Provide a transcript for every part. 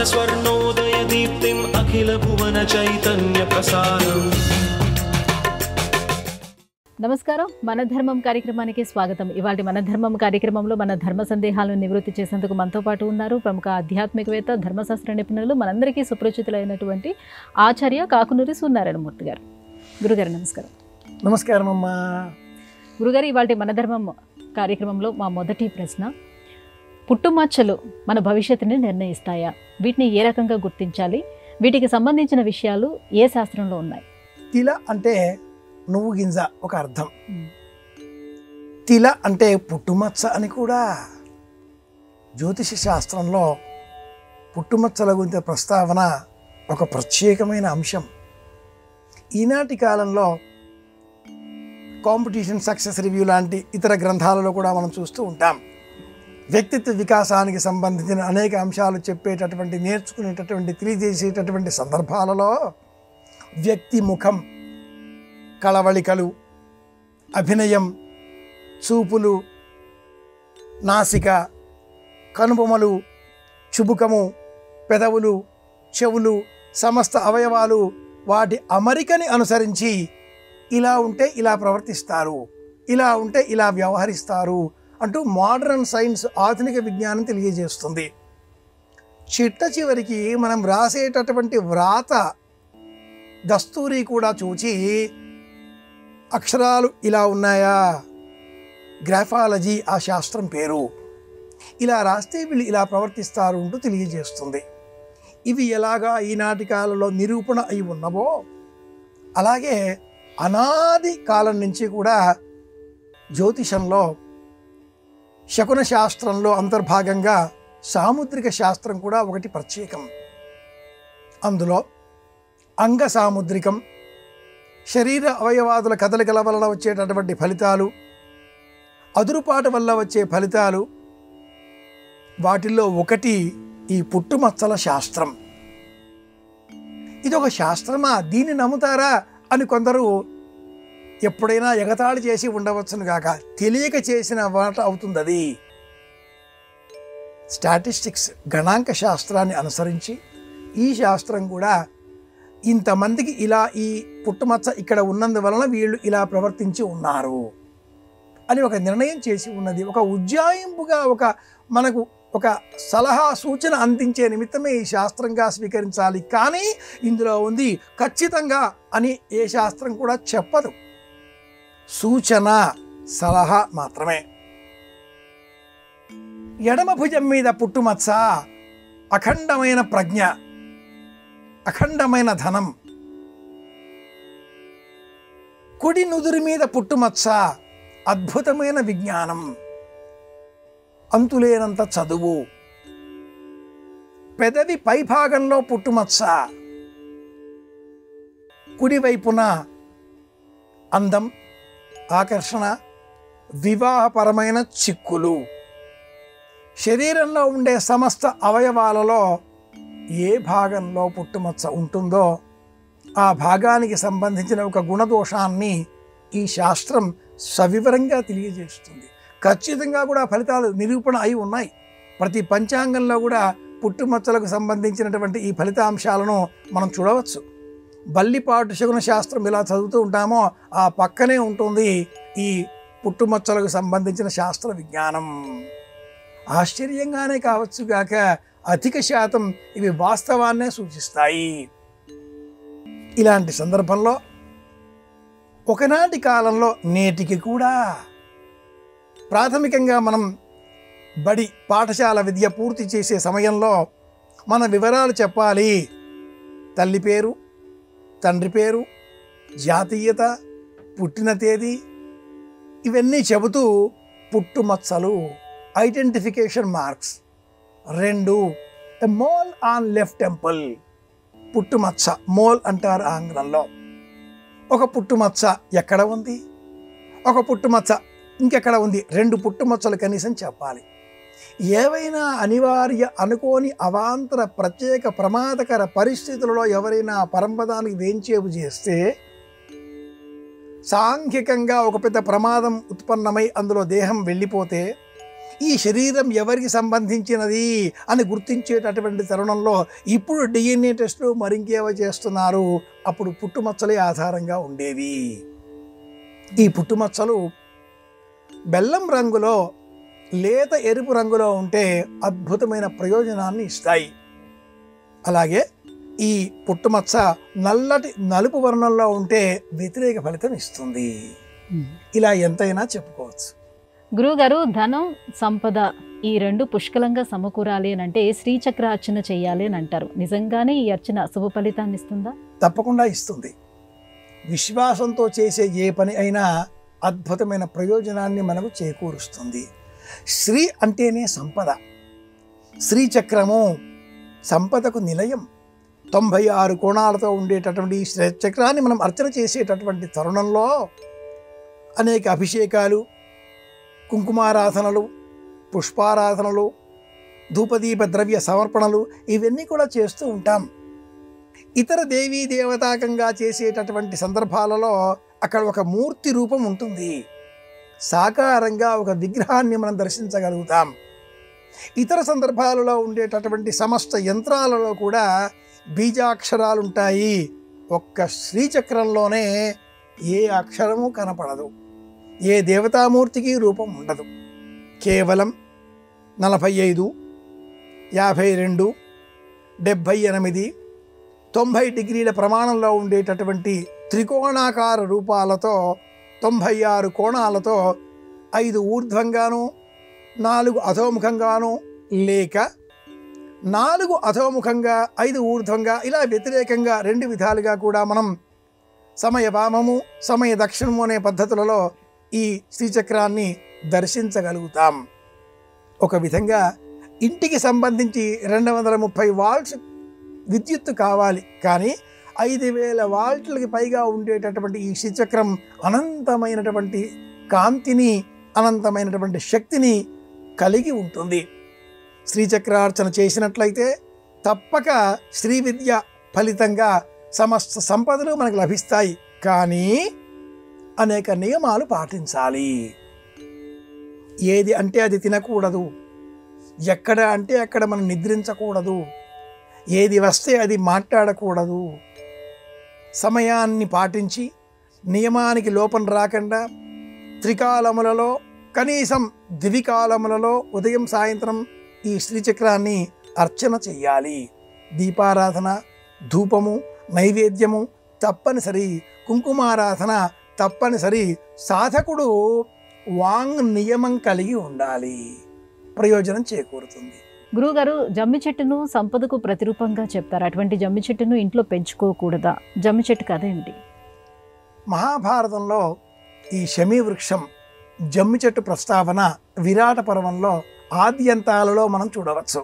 స్వర్ణోదయ దీప్తిం అఖిల భువన చైతన్య ప్రసారం. నమస్కారం, మన ధర్మం కార్యక్రమానికి స్వాగతం. ఇవాళ మన ధర్మం కార్యక్రమంలో మన ధర్మ సందేహాలను నివృత్తి చేసేందుకు మనతో పాటు ఉన్నారు ప్రముఖ ఆధ్యాత్మికవేత్త, ధర్మశాస్త్ర నిపుణులు, మనందరికీ సుపరిచితులైనటువంటి ఆచార్య కాకునూరి సూర్యనారాయణమూర్తి గారు. గురుగారు నమస్కారం. నమస్కారం అమ్మా. గురుగారు, ఇవాళ మన ధర్మం కార్యక్రమంలో మా మొదటి ప్రశ్న, పుట్టుమచ్చలు మన భవిష్యత్తుని నిర్ణయిస్తాయా? వీటిని ఏ రకంగా గుర్తించాలి? వీటికి సంబంధించిన విషయాలు ఏ శాస్త్రంలో ఉన్నాయి? తిల అంటే నువ్వు గింజ ఒక అర్థం. తిల అంటే పుట్టుమచ్చ అని కూడా. జ్యోతిష శాస్త్రంలో పుట్టుమచ్చల గురించి ప్రస్తావన ఒక ప్రత్యేకమైన అంశం. ఈనాటి కాలంలో కాంపిటీషన్ సక్సెస్ రివ్యూ లాంటి ఇతర గ్రంథాలలో కూడా మనం చూస్తూ ఉంటాం. వ్యక్తిత్వ వికాసానికి సంబంధించిన అనేక అంశాలు చెప్పేటటువంటి, నేర్చుకునేటటువంటి, తెలియజేసేటటువంటి సందర్భాలలో వ్యక్తి ముఖం, కళవళికలు, అభినయం, చూపులు, నాసిక, కనుబొమలు, చుబుకము, పెదవులు, చెవులు, సమస్త అవయవాలు వాటి అమరికని అనుసరించి ఇలా ఉంటే ఇలా ప్రవర్తిస్తారు, ఇలా ఉంటే ఇలా వ్యవహరిస్తారు అంటూ మోడర్న్ సైన్స్, ఆధునిక విజ్ఞానం తెలియజేస్తుంది. చిట్ట చివరికి మనం రాసేటటువంటి వ్రాత దస్తూరి కూడా చూచి అక్షరాలు ఇలా ఉన్నాయా, గ్రాఫాలజీ ఆ శాస్త్రం పేరు, ఇలా రాస్తే వీళ్ళు ఇలా ప్రవర్తిస్తారు అంటూ తెలియజేస్తుంది. ఇవి ఎలాగా ఈనాటి కాలంలో నిరూపణ అయి ఉన్నవో అలాగే అనాది కాలం నుంచి కూడా జ్యోతిషంలో, శకున శాస్త్రంలో అంతర్భాగంగా సాముద్రిక శాస్త్రం కూడా ఒకటి ప్రత్యేకం. అందులో అంగ సాముద్రికం, శరీర అవయవాదుల కదలికల వలన వచ్చేటటువంటి ఫలితాలు, అదురుపాటు వల్ల వచ్చే ఫలితాలు, వాటిల్లో ఒకటి ఈ పుట్టుమచ్చల శాస్త్రం. ఇది ఒక శాస్త్రమా, దీన్ని నమ్ముతారా అని కొందరు ఎప్పుడైనా ఎగతాళి చేసి ఉండవచ్చును కాక, తెలియక చేసిన మాట అవుతుంది అది. స్టాటిస్టిక్స్, గణాంక శాస్త్రాన్ని అనుసరించి ఈ శాస్త్రం కూడా ఇంతమందికి ఇలా ఈ పుట్టుమచ్చ ఇక్కడ ఉన్నందువలన వీళ్ళు ఇలా ప్రవర్తించి ఉన్నారు అని ఒక నిర్ణయం చేసి ఉన్నది. ఒక ఉజ్జాయింపుగా మనకు ఒక సలహా సూచన అందించే నిమిత్తమే ఈ శాస్త్రంగా స్వీకరించాలి. కానీ ఇందులో ఉంది ఖచ్చితంగా అని ఏ శాస్త్రం కూడా చెప్పదు. సూచన, సలహా మాత్రమే. ఎడమ భుజం మీద పుట్టుమచ్చ అఖండమైన ప్రజ్ఞ, అఖండమైన ధనం. కుడి నుదురు మీద పుట్టుమచ్చ అద్భుతమైన విజ్ఞానం, అంతులేనంత చదువు. పెదవి పైభాగంలో పుట్టుమచ్చ కుడివైపున అందం, ఆకర్షణ, వివాహపరమైన చిక్కులు. శరీరంలో ఉండే సమస్త అవయవాలలో ఏ భాగంలో పుట్టుమచ్చ ఉంటుందో ఆ భాగానికి సంబంధించిన ఒక గుణదోషాన్ని ఈ శాస్త్రం సవివరంగా తెలియజేస్తుంది. ఖచ్చితంగా కూడా ఫలితాలు నిరూపణ అయి ఉన్నాయి. ప్రతి పంచాంగంలో కూడా పుట్టుమచ్చలకు సంబంధించినటువంటి ఈ ఫలితాంశాలను మనం చూడవచ్చు. బల్లిపాటు శకున శాస్త్రం ఇలా చదువుతూ ఉంటామో ఆ పక్కనే ఉంటుంది ఈ పుట్టుమచ్చలకు సంబంధించిన శాస్త్ర విజ్ఞానం. ఆశ్చర్యంగానే కావచ్చు గాక అధిక శాతం ఇవి వాస్తవాన్నే సూచిస్తాయి. ఇలాంటి సందర్భంలో ఒకనాటి కాలంలో నేటికి కూడా ప్రాథమికంగా మనం పాఠశాల విద్య పూర్తి చేసే సమయంలో మన వివరాలు చెప్పాలి. తల్లి పేరు, తండ్రి పేరు, జాతీయత, పుట్టిన తేదీ, ఇవన్నీ చెబుతూ పుట్టుమచ్చలు, identification marks. 2, a mole on left temple. పుట్టుమచ్చ, మోల్ అంటారు ఆంగ్లంలో. ఒక పుట్టుమచ్చ ఎక్కడ ఉంది, ఒక పుట్టుమచ్చ ఇంకెక్కడ ఉంది, 2 పుట్టుమచ్చలు కనీసం చెప్పాలి. ఏవైనా అనివార్య, అనుకోని, అవాంతర, ప్రత్యేక, ప్రమాదకర పరిస్థితులలో ఎవరైనా పరంపదానికి వేంచేపు చేస్తే సాంఘికంగా ఒక పెద్ద ప్రమాదం ఉత్పన్నమై అందులో దేహం వెళ్ళిపోతే ఈ శరీరం ఎవరికి సంబంధించినది అని గుర్తించేటటువంటి తరుణంలో ఇప్పుడు DNA టెస్టులు మరింకేవో చేస్తున్నారు. అప్పుడు పుట్టుమచ్చలే ఆధారంగా ఉండేవి. ఈ పుట్టుమచ్చలు బెల్లం రంగులో లేత ఎరుపు రంగులో ఉంటే అద్భుతమైన ప్రయోజనాన్ని ఇస్తాయి. అలాగే ఈ పుట్టుమచ్చ నల్లటి నలుపు వర్ణంలో ఉంటే వ్యతిరేక ఫలితం ఇస్తుంది. ఇలా ఎంతైనా చెప్పుకోవచ్చు. గురువుగారు, ధనం సంపద ఈ రెండు పుష్కలంగా సమకూరాలి అని అంటే శ్రీచక్ర అర్చన చేయాలి అని అంటారు. నిజంగానే ఈ అర్చన శుభ ఫలితాన్ని ఇస్తుందా? తప్పకుండా ఇస్తుంది. విశ్వాసంతో చేసే ఏ పని అయినా అద్భుతమైన ప్రయోజనాన్ని మనకు చేకూరుస్తుంది. శ్రీ అంటేనే సంపద. శ్రీచక్రము సంపదకు నిలయం. 96 కోణాలతో ఉండేటటువంటి ఈ శ్రీచక్రాన్ని మనం అర్చన చేసేటటువంటి తరుణంలో అనేక అభిషేకాలు, కుంకుమారాధనలు, పుష్పారాధనలు, ధూపదీప ద్రవ్య సమర్పణలు ఇవన్నీ కూడా చేస్తూ ఉంటాం. ఇతర దేవీ దేవతాకంగా చేసేటటువంటి సందర్భాలలో అక్కడ ఒక మూర్తి రూపం ఉంటుంది. సాకారంగా ఒక విగ్రహాన్ని మనం దర్శించగలుగుతాం. ఇతర సందర్భాలలో ఉండేటటువంటి సమస్త యంత్రాలలో కూడా బీజాక్షరాలు ఉంటాయి. ఒక్క శ్రీచక్రంలోనే ఏ అక్షరము కనపడదు, ఏ దేవతామూర్తికి రూపం ఉండదు. కేవలం 45, 52, 78, 90 డిగ్రీల ప్రమాణంలో ఉండేటటువంటి త్రికోణాకార రూపాలతో 96 కోణాలతో 5 ఊర్ధ్వంగాను 4 అధోముఖంగాను లేక 4 అధోముఖంగా 5 ఊర్ధ్వంగా ఇలా వ్యతిరేకంగా 2 విధాలుగా కూడా మనం సమయ వామము సమయ దక్షిణము అనే పద్ధతులలో ఈ శ్రీచక్రాన్ని దర్శించగలుగుతాం. ఒక విధంగా ఇంటికి సంబంధించి 230 వాల్ట్స్ విద్యుత్తు కావాలి, కానీ 5000 వాల్ట్లకి పైగా ఉండేటటువంటి ఈ శ్రీచక్రం అనంతమైనటువంటి కాంతిని, అనంతమైనటువంటి శక్తిని కలిగి ఉంటుంది. శ్రీచక్రార్చన చేసినట్లయితే తప్పక శ్రీ విద్య ఫలితంగా సమస్త సంపదలు మనకు లభిస్తాయి. కానీ అనేక నియమాలు పాటించాలి. ఏది అంటే అది తినకూడదు, ఎక్కడ అంటే అక్కడ మనం నిద్రించకూడదు, ఏది వస్తే అది మాట్లాడకూడదు. సమయాన్ని పాటించి నియమానికి లోపం రాకుండా త్రికాలములలో కనీసం ద్వికాలములలో ఉదయం సాయంత్రం ఈ శ్రీచక్రాన్ని అర్చన చెయ్యాలి. దీపారాధన, ధూపము, నైవేద్యము తప్పనిసరి, కుంకుమారాధన తప్పనిసరి. సాధకుడు వాంగ్ నియమం కలిగి ఉండాలి, ప్రయోజనం చేకూరుతుంది. గురువుగారు, జమ్మి చెట్టును సంపదకు ప్రతిరూపంగా చెప్తారు. అటువంటి జమ్మి చెట్టును ఇంట్లో పెంచుకోకూడదా? జమ్మి చెట్టు కదేంటి? మహాభారతంలో ఈ శమీ వృక్షం, జమ్మి చెట్టు ప్రస్తావన విరాట పర్వంలో ఆద్యంతాలలో మనం చూడవచ్చు.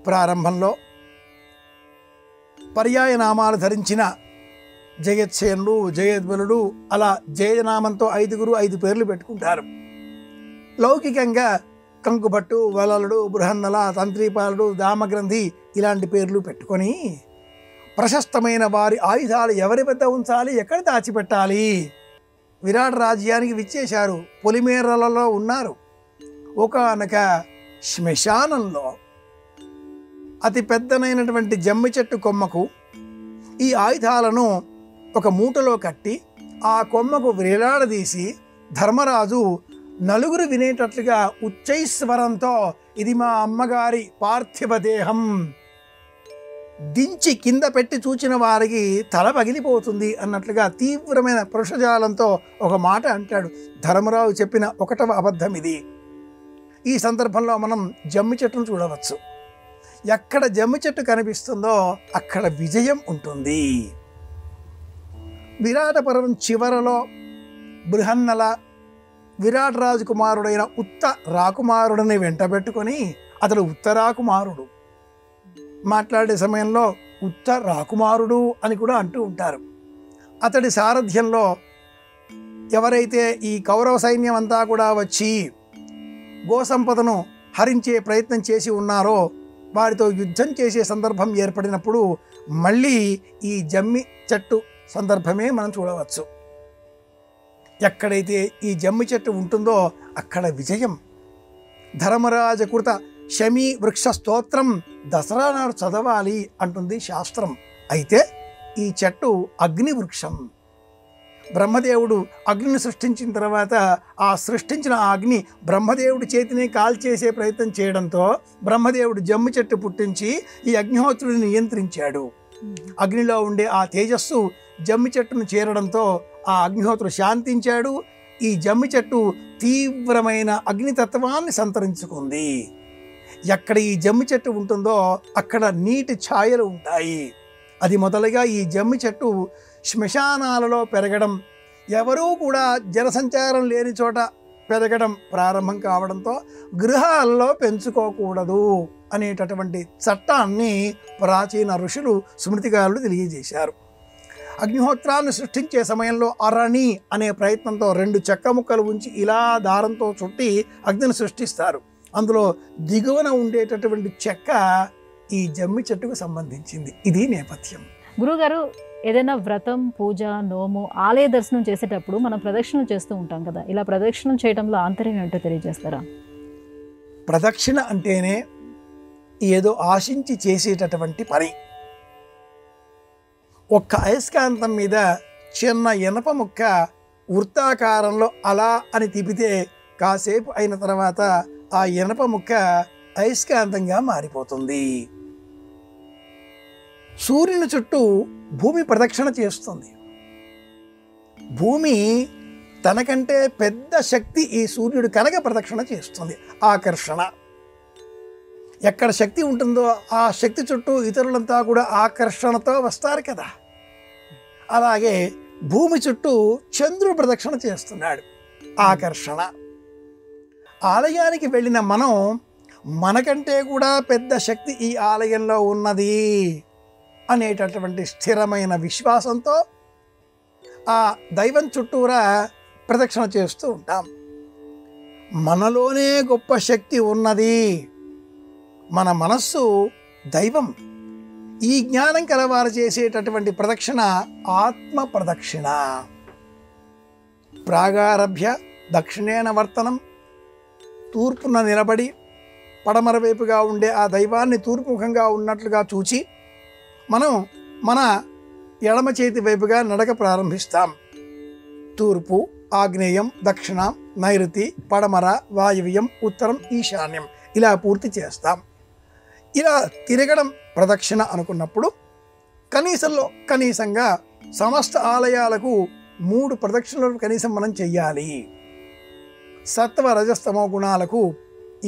ప్రారంభంలో పర్యాయ నామాలు ధరించిన జయత్సేనుడు, జయద్వలుడు అలా జయనామంతో 5 పేర్లు పెట్టుకుంటారు. లౌకికంగా కంకుభట్టు, వలలుడు, బృహన్నల, తంత్రీపాలుడు, దామగ్రంథి ఇలాంటి పేర్లు పెట్టుకొని ప్రశస్తమైన వారి ఆయుధాలు ఎవరి వద్ద ఉంచాలి, ఎక్కడ దాచిపెట్టాలి? విరాట్ రాజ్యానికి విచ్చేశారు, పొలిమేరలలో ఉన్నారు. ఒకానొక శ్మశానంలో అతి పెద్దనైనటువంటి జమ్మి చెట్టు కొమ్మకు ఈ ఆయుధాలను ఒక మూటలో కట్టి ఆ కొమ్మకు వేలాడదీసి ధర్మరాజు నలుగురు వినేటట్లుగా ఉచ్చైస్వరంతో, ఇది మా అమ్మగారి పార్థివ దేహం, దించి కింద పెట్టి చూచిన వారికి తల పగిలిపోతుంది అన్నట్లుగా తీవ్రమైన పురుషజాలంతో ఒక మాట అంటాడు. ధర్మరాజు చెప్పిన 1వ అబద్ధం ఇది. ఈ సందర్భంలో మనం జమ్మి చెట్టును చూడవచ్చు. ఎక్కడ జమ్మి చెట్టు కనిపిస్తుందో అక్కడ విజయం ఉంటుంది. విరాట పర్వం చివరలో బృహన్నల విరాట్ రాజు కుమారుడైన ఉత్త రాకుమారుడిని వెంటబెట్టుకొని, అతడు ఉత్తరాకుమారుడు, మాట్లాడే సమయంలో ఉత్త రాకుమారుడు అని కూడా అంటూ ఉంటారు. అతడి సారథ్యంలో ఎవరైతే ఈ కౌరవ సైన్యం అంతా కూడా వచ్చి గోసంపదను హరించే ప్రయత్నం చేసి ఉన్నారో వారితో యుద్ధం చేసే సందర్భం ఏర్పడినప్పుడు మళ్ళీ ఈ జమ్మి చెట్టు సందర్భమే మనం చూడవచ్చు. ఎక్కడైతే ఈ జమ్మి చెట్టు ఉంటుందో అక్కడ విజయం. ధర్మరాజ కృత శమీ వృక్ష స్తోత్రం దసరా నాడు చదవాలి అంటుంది శాస్త్రం. అయితే ఈ చెట్టు అగ్ని వృక్షం. బ్రహ్మదేవుడు అగ్నిని సృష్టించిన తర్వాత ఆ సృష్టించిన ఆ అగ్ని బ్రహ్మదేవుడి చేతిని కాల్చేసే ప్రయత్నం చేయడంతో బ్రహ్మదేవుడు జమ్మి చెట్టు పుట్టించి ఈ అగ్నిహోత్రుడిని నియంత్రించాడు. అగ్నిలో ఉండే ఆ తేజస్సు జమ్మి చెట్టును చేరడంతో ఆ అగ్నిహోత్రుడు శాంతించాడు. ఈ జమ్మి చెట్టు తీవ్రమైన అగ్నితత్వాన్ని సంతరించుకుంది. ఎక్కడ ఈ జమ్మి చెట్టు ఉంటుందో అక్కడ నీటి ఛాయలు ఉంటాయి. అది మొదలుగా ఈ జమ్మి చెట్టు శ్మశానాలలో పెరగడం, ఎవరూ కూడా జనసంచారం లేని చోట పెరగడం ప్రారంభం కావడంతో గృహాల్లో పెంచుకోకూడదు అనేటటువంటి చట్టాన్ని ప్రాచీన ఋషులు స్మృతికారులు తెలియజేశారు. అగ్నిహోత్రాన్ని సృష్టించే సమయంలో అరణి అనే ప్రయత్నంతో 2 చెక్క ముక్కలు ఉంచి ఇలా దారంతో చుట్టి అగ్నిని సృష్టిస్తారు. అందులో దిగువన ఉండేటటువంటి చెక్క ఈ జమ్మి చెట్టుకు సంబంధించింది. ఇది నేపథ్యం. గురుగారు, ఏదైనా వ్రతం, పూజ, నోము, ఆలయ దర్శనం చేసేటప్పుడు మనం ప్రదక్షిణలు చేస్తూ ఉంటాం కదా, ఇలా ప్రదక్షిణం చేయడంలో ఆంతర్యం ఏంటో తెలియజేస్తారా? ప్రదక్షిణ అంటేనే ఏదో ఆశించి చేసేటటువంటి పని. ఒక్క అయస్కాంతం మీద చిన్న ఇనప ముక్క వృత్తాకారంలో అలా అని తిప్పితే కాసేపు అయిన తర్వాత ఆ ఇనప ముక్క అయస్కాంతంగా మారిపోతుంది. సూర్యుని చుట్టూ భూమి ప్రదక్షిణ చేస్తుంది. భూమి తనకంటే పెద్ద శక్తి ఈ సూర్యుడు కనుక ప్రదక్షిణ చేస్తుంది. ఆకర్షణ. ఎక్కడ శక్తి ఉంటుందో ఆ శక్తి చుట్టూ ఇతరులంతా కూడా ఆకర్షణతో వస్తారు కదా. అలాగే భూమి చుట్టూ చంద్రుడు ప్రదక్షిణ చేస్తున్నాడు. ఆకర్షణ. ఆలయానికి వెళ్ళిన మనం మనకంటే కూడా పెద్ద శక్తి ఈ ఆలయంలో ఉన్నది అనేటటువంటి స్థిరమైన విశ్వాసంతో ఆ దైవం చుట్టూరా ప్రదక్షిణ చేస్తూ ఉంటాం. మనలోనే గొప్ప శక్తి ఉన్నది. మన మనస్సు దైవం. ఈ జ్ఞానం కలవారు చేసేటటువంటి ప్రదక్షిణ ఆత్మ ప్రదక్షిణ. ప్రాగారభ్య దక్షిణేన వర్తనం. తూర్పున నిలబడి పడమర వైపుగా ఉండే ఆ దైవాన్ని తూర్పుముఖంగా ఉన్నట్లుగా చూచి మనం మన ఎడమ చేతి వైపుగా నడక ప్రారంభిస్తాం. తూర్పు, ఆగ్నేయం, దక్షిణం, నైరుతి, పడమర, వాయువ్యం, ఉత్తరం, ఈశాన్యం ఇలా పూర్తి చేస్తాం. ఇలా తిరగడం ప్రదక్షిణ అనుకున్నప్పుడు కనీసంగా సమస్త ఆలయాలకు 3 ప్రదక్షిణలు కనీసం మనం చెయ్యాలి. సత్వ రజస్తమో గుణాలకు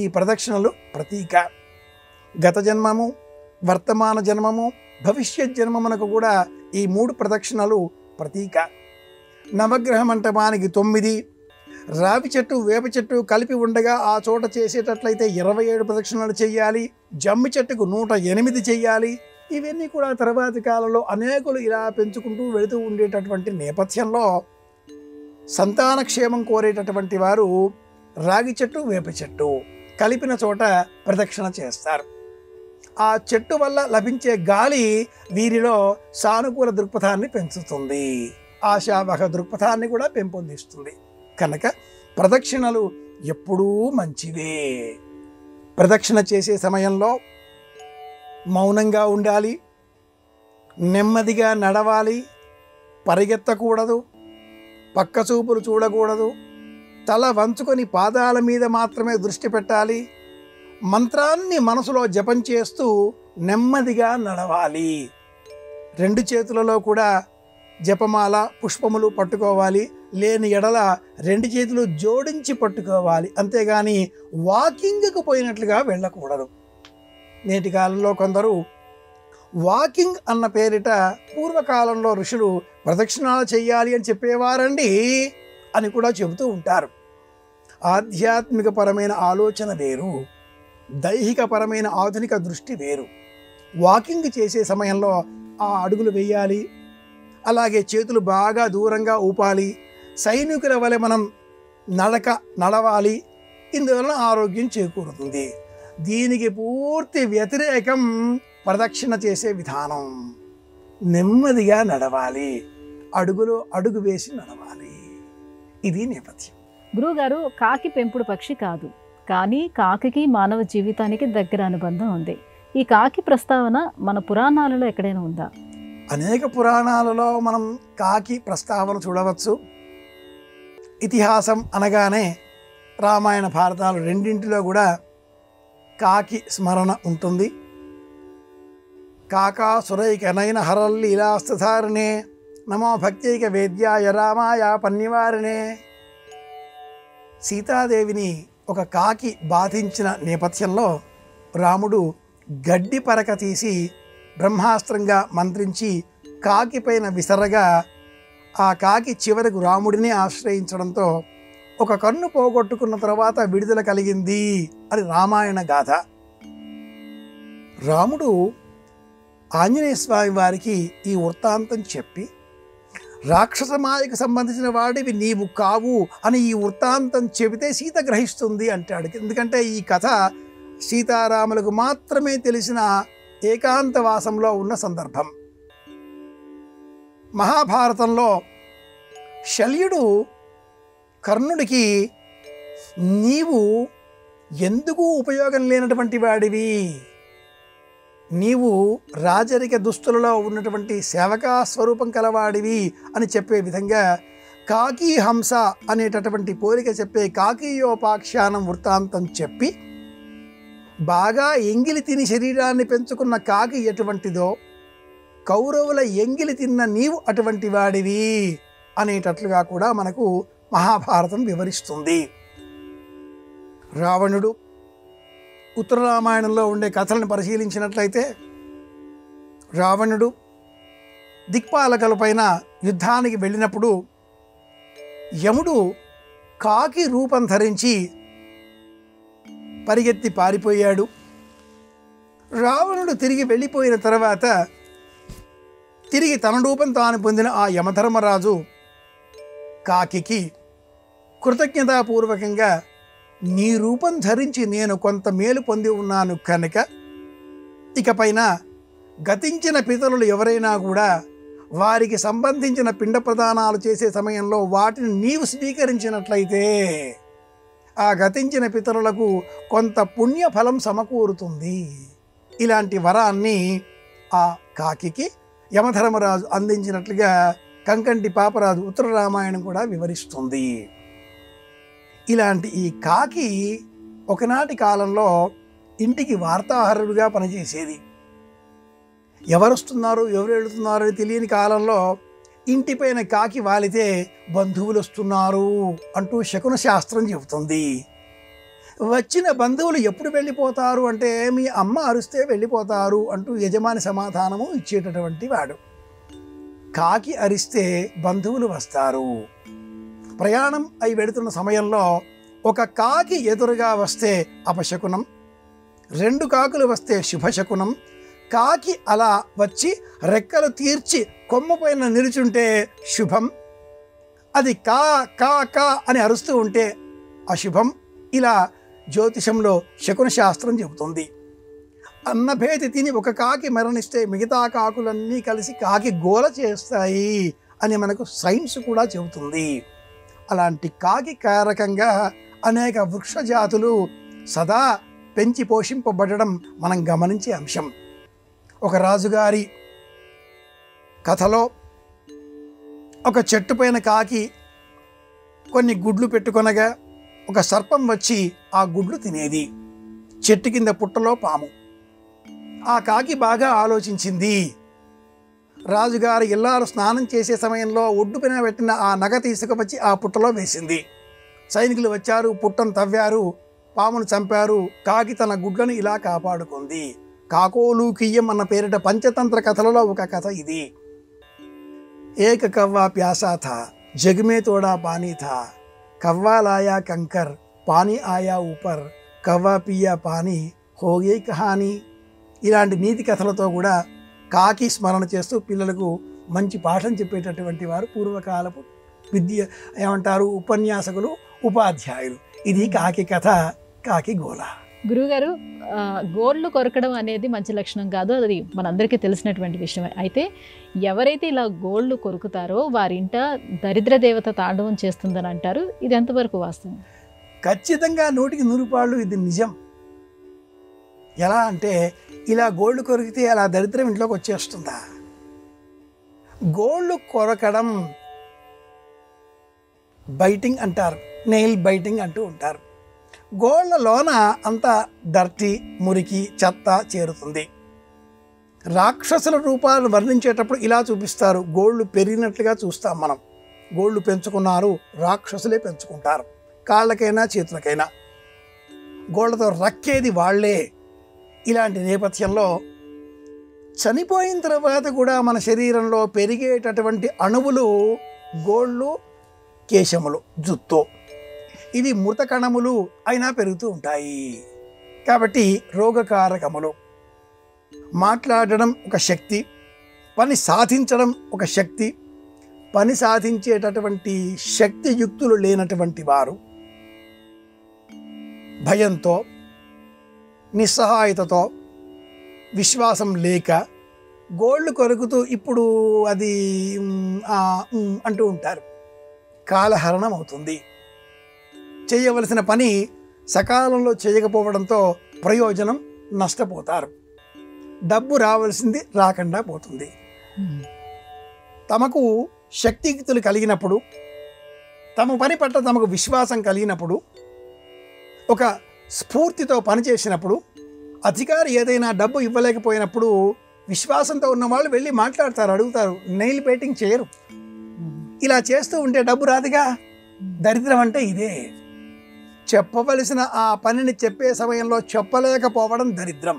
ఈ ప్రదక్షిణలు ప్రతీక. గత జన్మము, వర్తమాన జన్మము, భవిష్యత్ జన్మమునకు కూడా ఈ 3 ప్రదక్షిణలు ప్రతీక. నవగ్రహ మంటపానికి 9, రావి చెట్టు, వేప చెట్టు కలిపి ఉండగా ఆ చోట చేసేటట్లయితే 27 ప్రదక్షిణలు చేయాలి. జమ్మి చెట్టుకు 108 చేయాలి. ఇవన్నీ కూడా తర్వాతి కాలంలో అనేకులు ఇలా పెంచుకుంటూ వెళుతూ ఉండేటటువంటి నేపథ్యంలో సంతాన క్షేమం కోరేటటువంటి వారు రాగి చెట్టు, వేప చెట్టు కలిపిన చోట ప్రదక్షిణ చేస్తారు. ఆ చెట్టు వల్ల లభించే గాలి వీరిలో సానుకూల దృక్పథాన్ని పెంచుతుంది. ఆశావహ దృక్పథాన్ని కూడా పెంపొందిస్తుంది. కనుక ప్రదక్షిణలు ఎప్పుడూ మంచివే. ప్రదక్షిణ చేసే సమయంలో మౌనంగా ఉండాలి, నెమ్మదిగా నడవాలి, పరిగెత్తకూడదు, పక్క చూపులు చూడకూడదు, తల వంచుకొని పాదాల మీద మాత్రమే దృష్టి పెట్టాలి. మంత్రాన్ని మనసులో జపం చేస్తూ నెమ్మదిగా నడవాలి. 2 చేతులలో కూడా జపమాల, పుష్పములు పట్టుకోవాలి. లేని ఎడల 2 చేతులు జోడించి పట్టుకోవాలి. అంతేగాని వాకింగ్కు పోయినట్లుగా వెళ్ళకూడదు. నేటి కాలంలో కొందరు వాకింగ్ అన్న పేరిట పూర్వకాలంలో ఋషులు ప్రదక్షిణాలు చేయాలి అని చెప్పేవారండి అని కూడా చెబుతూ ఉంటారు. ఆధ్యాత్మికపరమైన ఆలోచన వేరు, దైహికపరమైన ఆధునిక దృష్టి వేరు. వాకింగ్ చేసే సమయంలో ఆ అడుగులు వేయాలి, అలాగే చేతులు బాగా దూరంగా ఊపాలి, సైనికుల వలె మనం నడవాలి. ఇందువలన ఆరోగ్యం చేకూరుతుంది. దీనికి పూర్తి వ్యతిరేకం ప్రదక్షిణ చేసే విధానం. నెమ్మదిగా నడవాలి, అడుగు వేసి నడవాలి. ఇది నేపథ్యం. గురువుగారు, కాకి పెంపుడు పక్షి కాదు, కానీ కాకికి మానవ జీవితానికి దగ్గర అనుబంధం ఉంది. ఈ కాకి ప్రస్తావన మన పురాణాలలో ఎక్కడైనా ఉందా? అనేక పురాణాలలో మనం కాకి ప్రస్తావన చూడవచ్చు. ఇతిహాసం అనగానే రామాయణ భారతాలు రెండింటిలో కూడా కాకి స్మరణ ఉంటుంది. కాకాసురైకనైన హరల్లీలాస్తధారిణే నమో భక్తైక వేద్యాయ రామాయ పన్నివారిణే. సీతాదేవిని ఒక కాకి బాధించిన నేపథ్యంలో రాముడు గడ్డి పరక తీసి బ్రహ్మాస్త్రంగా మంత్రించి కాకి పైన విసరగా ఆ కాకి చివరకు రాముడిని ఆశ్రయించడంతో ఒక కన్ను పోగొట్టుకున్న తర్వాత విడుదల కలిగింది అని రామాయణ గాథ. రాముడు ఆంజనేయ స్వామి వారికి ఈ వృత్తాంతం చెప్పి రాక్షస మాయకు సంబంధించిన వాడివి నీవు కావు అని ఈ వృత్తాంతం చెబితే సీత గ్రహిస్తుంది అంటాడు. ఎందుకంటే ఈ కథ సీతారాములకు మాత్రమే తెలిసిన ఏకాంతవాసంలో ఉన్న సందర్భం. మహాభారతంలో శల్యుడు కర్ణుడికి నీవు ఎందుకు ఉపయోగం లేనటువంటి వాడివి, నీవు రాజరిక దుస్తులలో ఉన్నటువంటి సేవకా స్వరూపం కలవాడివి అని చెప్పే విధంగా కాకి హంస అనేటటువంటి పోలిక చెప్పే కాకీయోపాఖ్యానం వృత్తాంతం చెప్పి బాగా ఎంగిలి తిని శరీరాన్ని పెంచుకున్న కాకి ఎటువంటిదో కౌరవుల ఎంగిలి తిన్న నీవు అటువంటి వాడివి అనేటట్లుగా కూడా మనకు మహాభారతం వివరిస్తుంది. రావణుడు ఉత్తర రామాయణంలో ఉండే కథలను పరిశీలించినట్లయితే రావణుడు దిక్పాలకులపైన యుద్ధానికి వెళ్ళినప్పుడు యముడు కాకి రూపం ధరించి పరిగెత్తి పారిపోయాడు. రావణుడు తిరిగి వెళ్ళిపోయిన తర్వాత తిరిగి తన రూపం తాను పొందిన ఆ యమధర్మరాజు కాకికి కృతజ్ఞతాపూర్వకంగా నీ రూపం ధరించి నేను కొంత మేలు పొంది ఉన్నాను కనుక ఇకపైన గతించిన పితరులు ఎవరైనా కూడా వారికి సంబంధించిన పిండ ప్రదానాలు చేసే సమయంలో వాటిని నీవు స్వీకరించినట్లయితే ఆ గతించిన పితరులకు కొంత పుణ్యఫలం సమకూరుతుంది. ఇలాంటి వరాన్ని ఆ కాకికి యమధర్మరాజు అందించినట్లుగా కంకంటి పాపరాజు ఉత్తర రామాయణం కూడా వివరిస్తుంది. ఇలాంటి ఈ కాకి ఒకనాటి కాలంలో ఇంటికి వార్తాహరుడుగా పనిచేసేది. ఎవరు వస్తున్నారు ఎవరు వెళుతున్నారు అని తెలియని కాలంలో ఇంటిపైన కాకి వాలితే బంధువులు వస్తున్నారు అంటూ శకున శాస్త్రం చెబుతుంది. వచ్చిన బంధువులు ఎప్పుడు వెళ్ళిపోతారు అంటే మీ అమ్మ అరిస్తే వెళ్ళిపోతారు అంటూ యజమాని సమాధానము ఇచ్చేటటువంటి వాడు. కాకి అరిస్తే బంధువులు వస్తారు. ప్రయాణం అయి వెళుతున్న సమయంలో ఒక కాకి ఎదురుగా వస్తే అపశకునం, 2 కాకులు వస్తే శుభశకునం. కాకి అలా వచ్చి రెక్కలు తీర్చి కొమ్మ పైన నిలుచుంటే శుభం, అది కా కా కా అని అరుస్తూ ఉంటే అశుభం. ఇలా జ్యోతిషంలో శకున శాస్త్రం చెబుతుంది. అన్నభేది తిని ఒక కాకి మరణిస్తే మిగతా కాకులన్నీ కలిసి కాకి గోల చేస్తాయి అని మనకు సైన్స్ కూడా చెబుతుంది. అలాంటి కాకి కారకంగా అనేక వృక్ష జాతులు సదా పెంచి పోషింపబడడం మనం గమనించే అంశం. ఒక రాజుగారి కథలో ఒక చెట్టు పైన కాకి కొన్ని గుడ్లు పెట్టుకొనగా ఒక సర్పం వచ్చి ఆ గుడ్లు తినేది. చెట్టు కింద పుట్టలో పాము. ఆ కాకి బాగా ఆలోచించింది. రాజుగారి ఇల్లాలు స్నానం చేసే సమయంలో ఒడ్డు పైన పెట్టిన ఆ నగ తీసుకువచ్చి ఆ పుట్టలో వేసింది. సైనికులు వచ్చారు, పుట్టను తవ్వారు, పామును చంపారు. కాకి తన గుడ్లను ఇలా కాపాడుకుంది. కాకోలూకియం అన్న పేరిట పంచతంత్ర కథలలో ఒక కథ ఇది. ఏక కవ్వా ప్యాసా థా జగమే తోడా పానీ థా, కవ్వా లాయా కంకర్ పానీ ఆయా ఊపర్, కవ్వా పియా పానీ హోగే కహానీ. ఇలాంటి నీతి కథలతో కూడా కాకి స్మరణ చేస్తూ పిల్లలకు మంచి పాఠం చెప్పేటటువంటి వారు పూర్వకాలపు విద్య ఏమంటారు ఉపన్యాసకులు, ఉపాధ్యాయులు. ఇది కాకి కథ, కాకి గోల. గురువుగారు, గోళ్ళు కొరకడం అనేది మంచి లక్షణం కాదు, అది మనందరికీ తెలిసినటువంటి విషయమే. అయితే ఎవరైతే ఇలా గోళ్ళు కొరుకుతారో వారింట దరిద్ర దేవత తాండవం చేస్తుందని అంటారు. ఇది ఎంతవరకు వాస్తవం? ఖచ్చితంగా 100% ఇది నిజం. ఎలా అంటే ఇలా గోళ్ళు కొరికితే అలా దరిద్రం ఇంట్లోకి వచ్చేస్తుందా? గోళ్ళు కొరకడం బైటింగ్ అంటారు, నెయిల్ బైటింగ్ అంటూ ఉంటారు. గోళ్ళలోన అంతా డర్టీ, మురికి, చెత్త చేరుతుంది. రాక్షసుల రూపాలను వర్ణించేటప్పుడు ఇలా చూపిస్తారు. గోళ్ళు పెరిగినట్లుగా చూస్తాం మనం. గోళ్ళు పెంచుకున్నారు, రాక్షసులే పెంచుకుంటారు. కాళ్ళకైనా చేతులకైనా గోళ్ళతో రక్కేది వాళ్ళే. ఇలాంటి నేపథ్యంలో చనిపోయిన తర్వాత కూడా మన శరీరంలో పెరిగేటటువంటి అణువులు గోళ్ళు, కేశములు, జుత్తు, ఇవి మృత కణములు అయినా పెరుగుతూ ఉంటాయి. కాబట్టి రోగకారకములు. మాట్లాడడం ఒక శక్తి, పని సాధించడం ఒక శక్తి. పని సాధించేటటువంటి శక్తియుక్తులు లేనటువంటి వారు భయంతో, నిస్సహాయతతో, విశ్వాసం లేక గోళ్ళు కొరుకుతూ ఇప్పుడు అది అంటూ ఉంటారు. కాలహరణం అవుతుంది. చేయవలసిన పని సకాలంలో చేయకపోవడంతో ప్రయోజనం నష్టపోతారు. డబ్బు రావాల్సింది రాకుండా పోతుంది. తమకు శక్తియుక్తులు కలిగినప్పుడు, తమ పని పట్ల తమకు విశ్వాసం కలిగినప్పుడు, ఒక స్ఫూర్తితో పనిచేసినప్పుడు, అధికారి ఏదైనా డబ్బు ఇవ్వలేకపోయినప్పుడు విశ్వాసంతో ఉన్నవాళ్ళు వెళ్ళి మాట్లాడతారు, అడుగుతారు. నెయిల్ బైటింగ్ చేయరు. ఇలా చేస్తూ ఉంటే డబ్బు రాదుగా. దరిద్రం అంటే ఇదే. చెప్పవలసిన ఆ పనిని చెప్పే సమయంలో చెప్పలేకపోవడం దరిద్రం.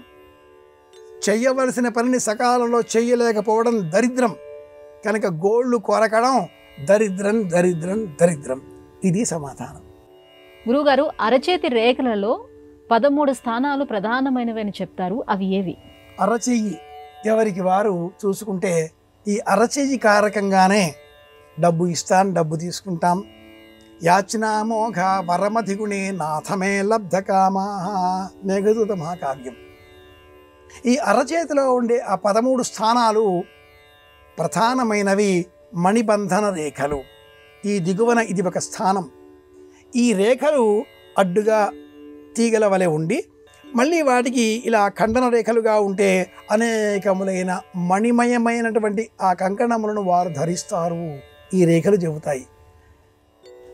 చెయ్యవలసిన పనిని సకాలంలో చెయ్యలేకపోవడం దరిద్రం. కనుక గోళ్ళు కొరకడం దరిద్రం, దరిద్రం, దరిద్రం. ఇది సమాధానం. గురువుగారు, అరచేతి రేఖలలో 13 స్థానాలు ప్రధానమైనవి అని చెప్తారు. అవి ఏవి? అరచెయ్యి ఎవరికి వారు చూసుకుంటే ఈ అరచెయ్యి కారకంగానే డబ్బు ఇస్తాం, డబ్బు తీసుకుంటాం. యాచనామోఘ వరమధిగుణే నాథమే లబ్ధకామా మేఘదూత మహాకావ్యం. ఈ అరచేతిలో ఉండే ఆ 13 స్థానాలు ప్రధానమైనవి మణిబంధన రేఖలు. ఈ దిగువన ఇది ఒక స్థానం. ఈ రేఖలు అడ్డుగా తీగల వలె ఉండి మళ్ళీ వాటికి ఇలా ఖండన రేఖలుగా ఉంటే అనేకములైన మణిమయమైనటువంటి ఆ కంకణములను వారు ధరిస్తారు. ఈ రేఖలు చెబుతాయి.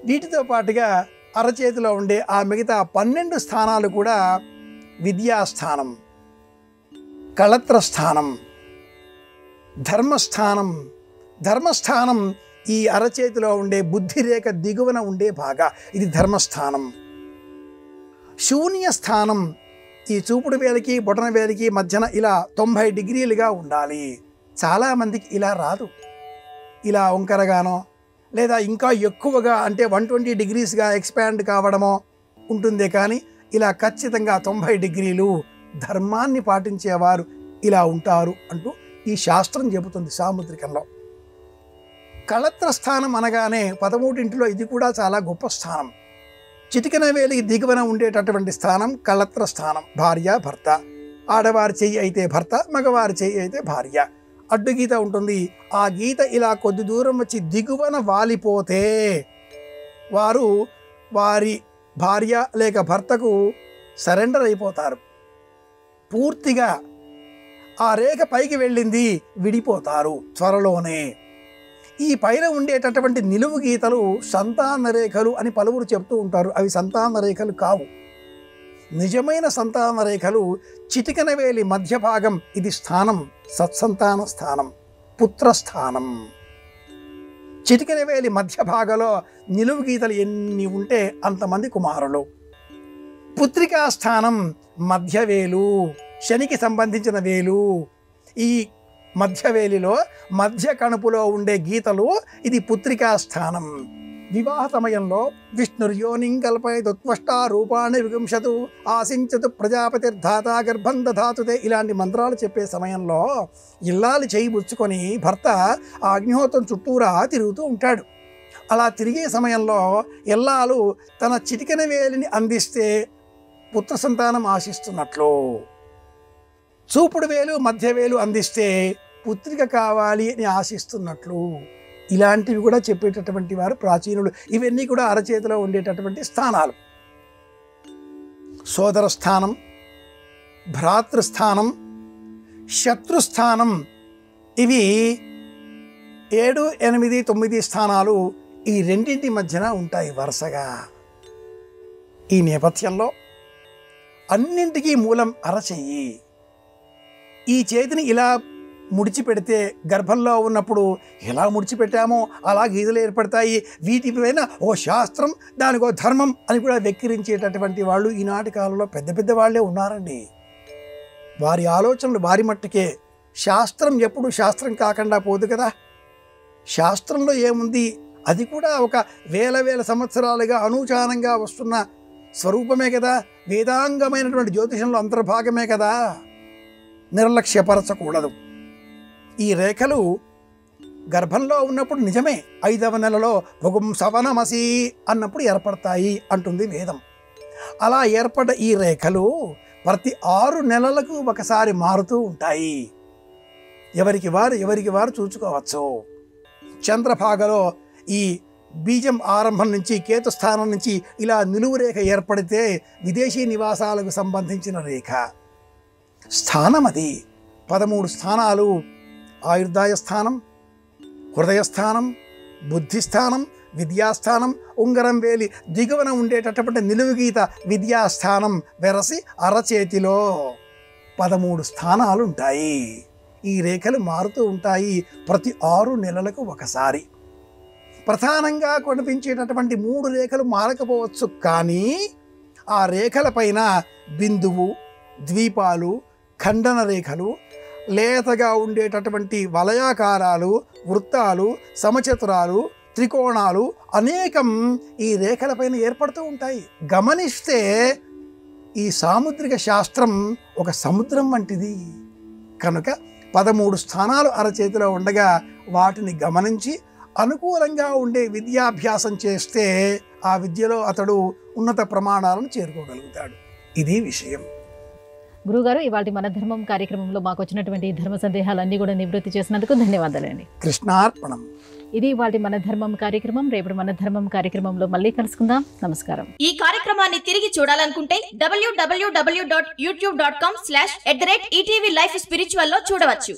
వీటితో పాటుగా అరచేతిలో ఉండే ఆ మిగతా 12 స్థానాలు కూడా విద్యాస్థానం, కళత్రస్థానం, ధర్మస్థానం. ధర్మస్థానం ఈ అరచేతిలో ఉండే బుద్ధిరేఖ దిగువన ఉండే భాగ, ఇది ధర్మస్థానం. శూన్యస్థానం ఈ చూపుడు వేలికి బొటన వేలికి మధ్యన ఇలా 90 డిగ్రీలుగా ఉండాలి. చాలామందికి ఇలా రాదు. ఇలా వంకరగానో లేదా ఇంకా ఎక్కువగా అంటే 120 డిగ్రీస్గా ఎక్స్పాండ్ కావడమో ఉంటుందే కానీ ఇలా ఖచ్చితంగా 90 డిగ్రీలు ధర్మాన్ని పాటించేవారు ఇలా ఉంటారు అంటూ ఈ శాస్త్రం చెబుతుంది సాముద్రికంలో. కళత్ర స్థానం అనగానే 13 ఇది కూడా చాలా గొప్ప స్థానం. చిటికెన వేలికి దిగువన ఉండేటటువంటి స్థానం కళత్ర స్థానం. భార్య, భర్త. ఆడవారి చెయ్యి అయితే భర్త, మగవారి చెయ్యి అయితే భార్య. అడ్డు గీత ఉంటుంది. ఆ గీత ఇలా కొద్ది దూరం వచ్చి దిగువన వాలిపోతే వారు వారి భార్య లేక భర్తకు సరెండర్ అయిపోతారు. పూర్తిగా ఆ రేఖ పైకి వెళ్ళింది, విడిపోతారు త్వరలోనే. ఈ పైన ఉండేటటువంటి నిలువు గీతలు సంతాన రేఖలు అని పలువురు చెప్తూ ఉంటారు. అవి సంతాన రేఖలు కావు. నిజమైన సంతాన రేఖలు చిటికెన వేలి మధ్య భాగం. ఇది స్థానం, సత్సంతాన స్థానం, పుత్రస్థానం. చిటికెన వేలి మధ్య భాగంలో నిలువు గీతలు ఎన్ని ఉంటే అంతమంది కుమారులు. పుత్రికా స్థానం మధ్యవేలు, శనికి సంబంధించిన వేలు. ఈ మధ్యవేలిలో మధ్య కణుపులో ఉండే గీతలు ఇది పుత్రికా స్థానం. వివాహ సమయంలో విష్ణుర్యోనిం కల్పయదుత్వష్టా రూపాణి విగుంశతు ఆశించతు ప్రజాపతిర్ధాత గర్భం దధాతుతే ఇలాంటి మంత్రాలు చెప్పే సమయంలో ఇల్లాలు చేయి బుచ్చుకొని భర్త ఆ అగ్నిహోత్రం చుట్టూరా తిరుగుతూ ఉంటాడు. అలా తిరిగే సమయంలో ఇల్లాలు తన చిటికెన వేలిని అందిస్తే పుత్ర సంతానం ఆశిస్తున్నట్లు, చూపుడు వేలు మధ్య వేలు అందిస్తే పుత్రిక కావాలి అని ఆశిస్తున్నట్లు. ఇలాంటివి కూడా చెప్పేటటువంటి వారు ప్రాచీనులు. ఇవన్నీ కూడా అరచేతిలో ఉండేటటువంటి స్థానాలు. సోదర స్థానం, భ్రాతృస్థానం, శత్రుస్థానం, ఇవి 7, 8, 9 స్థానాలు ఈ రెండింటి మధ్యన ఉంటాయి వరుసగా. ఈ నేపథ్యంలో అన్నింటికీ మూలం అరచెయ్యి. ఈ చేతిని ఇలా ముడిచిపెడితే గర్భంలో ఉన్నప్పుడు ఎలా ముడిచిపెట్టామో అలా గీతలు ఏర్పడతాయి. వీటిపైన ఓ శాస్త్రం, దానికో ధర్మం అని కూడా వెక్కిరించేటటువంటి వాళ్ళు ఈనాటి కాలంలో పెద్ద పెద్ద వాళ్ళే ఉన్నారండి. వారి ఆలోచనలు వారి మట్టుకే. శాస్త్రం ఎప్పుడు శాస్త్రం కాకుండా పోదు కదా. శాస్త్రంలో ఏముంది, అది కూడా ఒక వేల సంవత్సరాలుగా అనూచానంగా వస్తున్న స్వరూపమే కదా. వేదాంగమైనటువంటి జ్యోతిషంలో అంతర్భాగమే కదా. నిర్లక్ష్యపరచకూడదు. ఈ రేఖలు గర్భంలో ఉన్నప్పుడు నిజమే 5వ నెలలో భుగం సవనమసి అన్నప్పుడు ఏర్పడతాయి అంటుంది వేదం. అలా ఏర్పడ్డ ఈ రేఖలు ప్రతి 6 నెలలకు ఒకసారి మారుతూ ఉంటాయి. ఎవరికి వారు చూసుకోవచ్చు. చంద్రభాగలో ఈ బీజం ఆరంభం నుంచి కేతు స్థానం నుంచి ఇలా నిలువు రేఖ ఏర్పడితే విదేశీ నివాసాలకు సంబంధించిన రేఖ. స్థానం అది 13 స్థానాలు. ఆయుర్దాయ స్థానం, హృదయస్థానం, బుద్ధిస్థానం, విద్యాస్థానం, ఉంగరం వేలి దిగువన ఉండేటటువంటి నిలువు గీత విద్యాస్థానం వెరసి అరచేతిలో 13 స్థానాలు ఉంటాయి. ఈ రేఖలు మారుతూ ఉంటాయి ప్రతి 6 నెలలకు ఒకసారి. ప్రధానంగా కనిపించేటటువంటి 3 రేఖలు మారకపోవచ్చు, కానీ ఆ రేఖల పైన బిందువు, ద్వీపాలు, ఖండన రేఖలు, లేతగా ఉండేటటువంటి వలయాకారాలు, వృత్తాలు, సమచతురాలు, త్రికోణాలు అనేకం ఈ రేఖలపైన ఏర్పడుతూ ఉంటాయి. గమనిస్తే ఈ సాముద్రిక శాస్త్రం ఒక సముద్రం వంటిది కనుక 13 స్థానాలు అరచేతిలో ఉండగా వాటిని గమనించి అనుకూలంగా ఉండే విద్యాభ్యాసం చేస్తే ఆ విద్యలో అతడు ఉన్నత ప్రమాణాలను చేరుకోగలుగుతాడు. ఇది విషయం. గురుగారు, ఇవాళ మన ధర్మం కార్యక్రమంలో మాకు వచ్చినటువంటి ధర్మ సందేహాలన్నీ కూడా నివృత్తి చేసినందుకు ధన్యవాదాలండి. కృష్ణార్పణం. ఇది ఇవాళ మన ధర్మం కార్యక్రమం. రేపు మన ధర్మం కార్యక్రమంలో మళ్ళీ కలుసుకుందాం. నమస్కారం. ఈ కార్యక్రమాన్ని తిరిగి చూడాలనుకుంటే www.youtube.com/@ETV Life Spiritual లో చూడవచ్చు.